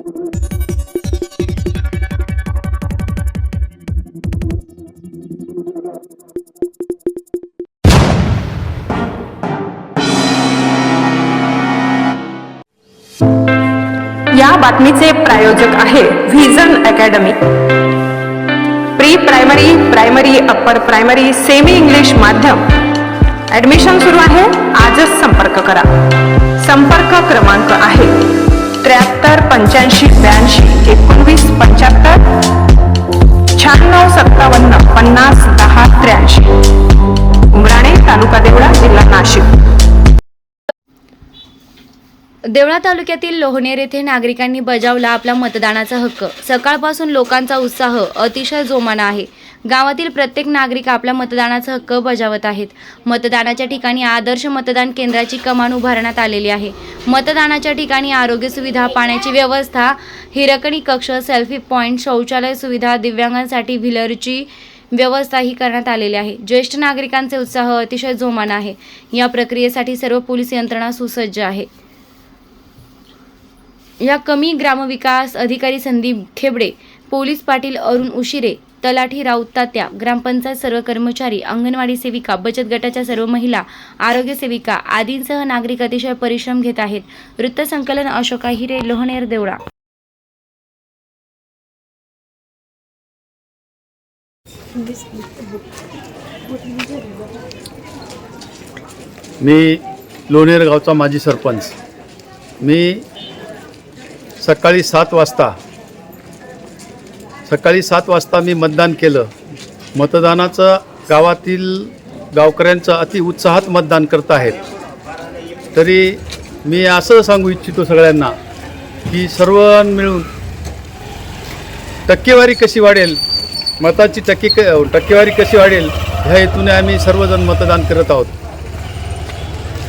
या बातमीचे प्रायोजक आहे vision academy. Pre primary, primary, upper primary, semi English माध्यम ॲडमिशन सुरू आहे। आजच संपर्क करा। संपर्क क्रमांक आहे 73 85 82 19 75 96 57 50 10 83। उमराणे, तालुका देवळा, जिल्हा नाशिक। देवळा तालुक्यातील लोहनेर येथे नागरिकांनी बजावला आपला मतदानाचा हक्क। सकाळपासून लोकांचा उत्साह अतिशय जोमाना आहे। गावातील प्रत्येक नागरिक आपला मतदानाचा हक्क बजावत आहेत। मतदानाच्या ठिकाणी आदर्श मतदान केंद्राची कमान उभारण्यात आलेली आहे। मतदानाच्या ठिकाणी आरोग्य सुविधा, पाण्याची व्यवस्था, हिरकणी कक्ष, सेल्फी पॉइंट, शौचालय सुविधा, दिव्यांगांसाठी व्हीलरची व्यवस्थाही करण्यात आलेली आहे। ज्येष्ठ नागरिकांचे उत्साह अतिशय जोमाना आहे। या प्रक्रियेसाठी सर्व पोलीस यंत्रणा सुसज्ज आहे। या कमी ग्रामविकास अधिकारी संदीप खेबडे, पोलीस पाटील अरुण उशिरे, तलाठी राऊत तात्या, ग्रामपंचायत सर्व कर्मचारी, अंगणवाडी सेविका, बचत गटाच्या सर्व महिला, आरोग्य सेविका आदींसह नागरिक अतिशय परिश्रम घेत आहेत। वृत्तसंकलन अशोक हिरे, लोहनेर, देवळा। मी लोणेर गावचा माजी सरपंच। मी सकाळी 7 वाजता मी मतदान केलं। मतदानाचं गावातील गावकऱ्यांचं अति उत्साहात मतदान करत आहेत। तरी मी असं सांगू इच्छितो सगळ्यांना की सर्व मिळून टक्केवारी कशी वाढेल, मताची टक्केवारी कशी वाढेल ह्या हेतूने आम्ही सर्वजण मतदान करत आहोत।